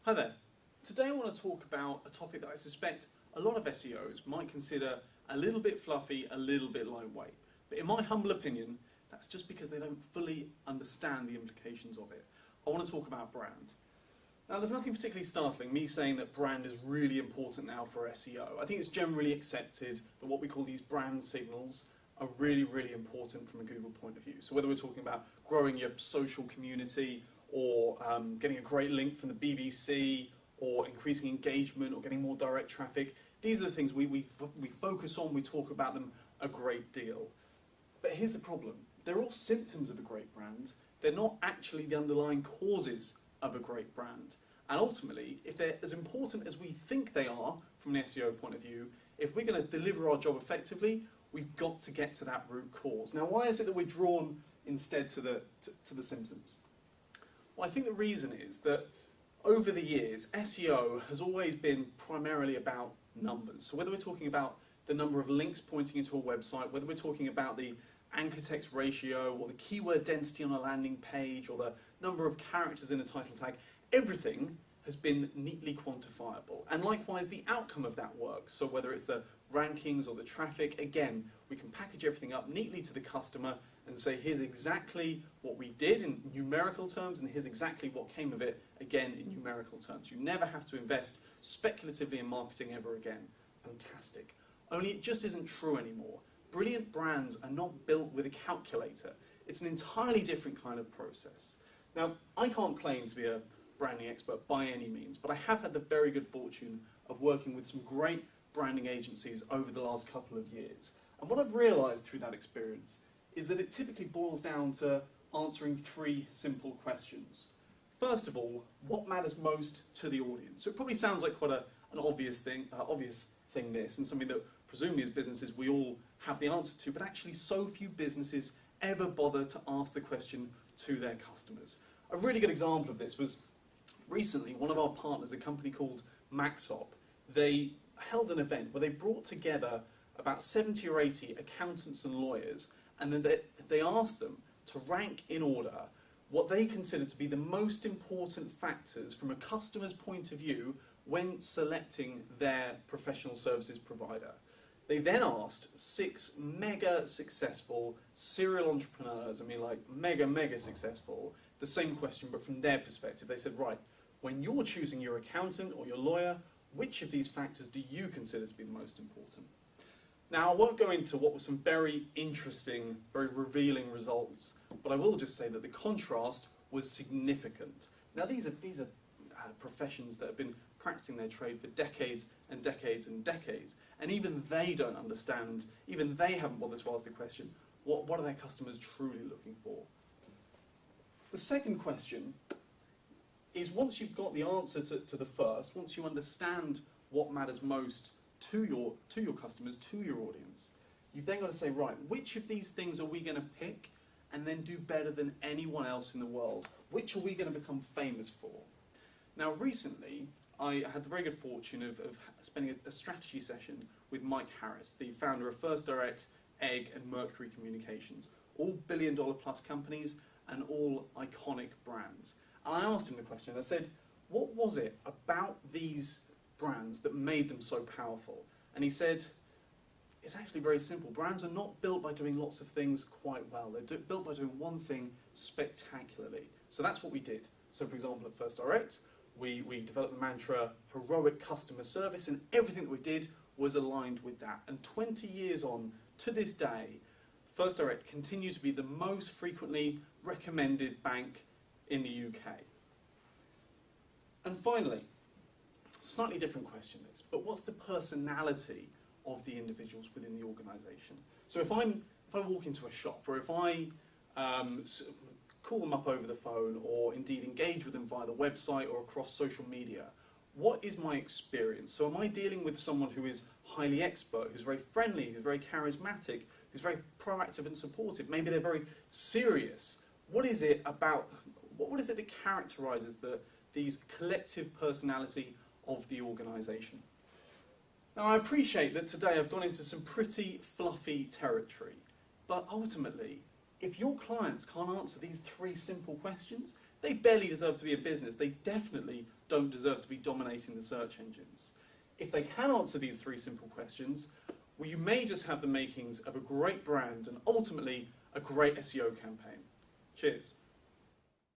Hi there. Today I want to talk about a topic that I suspect a lot of SEOs might consider a little bit fluffy, a little bit lightweight. But in my humble opinion, that's just because they don't fully understand the implications of it. I want to talk about brand. Now, there's nothing particularly startling me saying that brand is really important now for SEO. I think it's generally accepted that what we call these brand signals are really, really important from a Google point of view. So whether we're talking about growing your social community or getting a great link from the BBC or increasing engagement or getting more direct traffic, these are the things we focus on, we talk about them a great deal. But here's the problem. They're all symptoms of a great brand. They're not actually the underlying causes of a great brand. And ultimately, if they're as important as we think they are from an SEO point of view, if we're going to deliver our job effectively, we've got to get to that root cause. Now, why is it that we're drawn instead to the symptoms? Well, I think the reason is that over the years, SEO has always been primarily about numbers. So whether we're talking about the number of links pointing into a website, whether we're talking about the anchor text ratio or the keyword density on a landing page or the number of characters in a title tag, everything has been neatly quantifiable. And likewise, the outcome of that work. So whether it's the rankings or the traffic, again, we can package everything up neatly to the customer and say, here's exactly what we did in numerical terms, and here's exactly what came of it, again, in numerical terms. You never have to invest speculatively in marketing ever again. Fantastic. Only it just isn't true anymore. Brilliant brands are not built with a calculator. It's an entirely different kind of process. Now, I can't claim to be a branding expert by any means, but I have had the very good fortune of working with some great branding agencies over the last couple of years. And what I've realized through that experience is that it typically boils down to answering three simple questions. First of all, what matters most to the audience? So it probably sounds like quite an obvious thing this, and something that presumably as businesses we all have the answer to, but actually so few businesses ever bother to ask the question to their customers. A really good example of this was recently one of our partners, a company called Maxop. They held an event where they brought together about 70 or 80 accountants and lawyers, and then they asked them to rank in order what they consider to be the most important factors from a customer's point of view when selecting their professional services provider. They then asked 6 mega successful serial entrepreneurs, like mega successful, the same question but from their perspective. They said, right, when you're choosing your accountant or your lawyer, which of these factors do you consider to be the most important? Now, I won't go into what were some very interesting, very revealing results, but I will just say that the contrast was significant. Now, these are professions that have been practicing their trade for decades and decades and decades, and even they don't understand, even they haven't bothered to ask the question, what are their customers truly looking for? The second question is, once you've got the answer to the first, once you understand what matters most to your customers, to your audience, you've then got to say, right, which of these things are we going to pick and then do better than anyone else in the world? Which are we going to become famous for? Now, recently, I had the very good fortune of spending a strategy session with Mike Harris, the founder of First Direct, Egg, and Mercury Communications, all billion-dollar-plus companies and all iconic brands. And I asked him the question, I said, what was it about these brands that made them so powerful? And he said, it's actually very simple. Brands are not built by doing lots of things quite well. They're built by doing one thing spectacularly. So that's what we did. So for example, at First Direct, we developed the mantra, heroic customer service, and everything that we did was aligned with that. And 20 years on, to this day, First Direct continues to be the most frequently recommended bank in the UK. And finally, slightly different question this, but what's the personality of the individuals within the organisation? So if I walk into a shop, or if I call them up over the phone, or indeed engage with them via the website or across social media, what is my experience? So am I dealing with someone who is highly expert, who's very friendly, who's very charismatic, who's very proactive and supportive? Maybe they're very serious. What is it that characterises these collective personality of the organisation? Now, I appreciate that today I've gone into some pretty fluffy territory, but ultimately, if your clients can't answer these three simple questions, they barely deserve to be a business. They definitely don't deserve to be dominating the search engines. If they can answer these 3 simple questions, well, you may just have the makings of a great brand and ultimately a great SEO campaign. Cheers.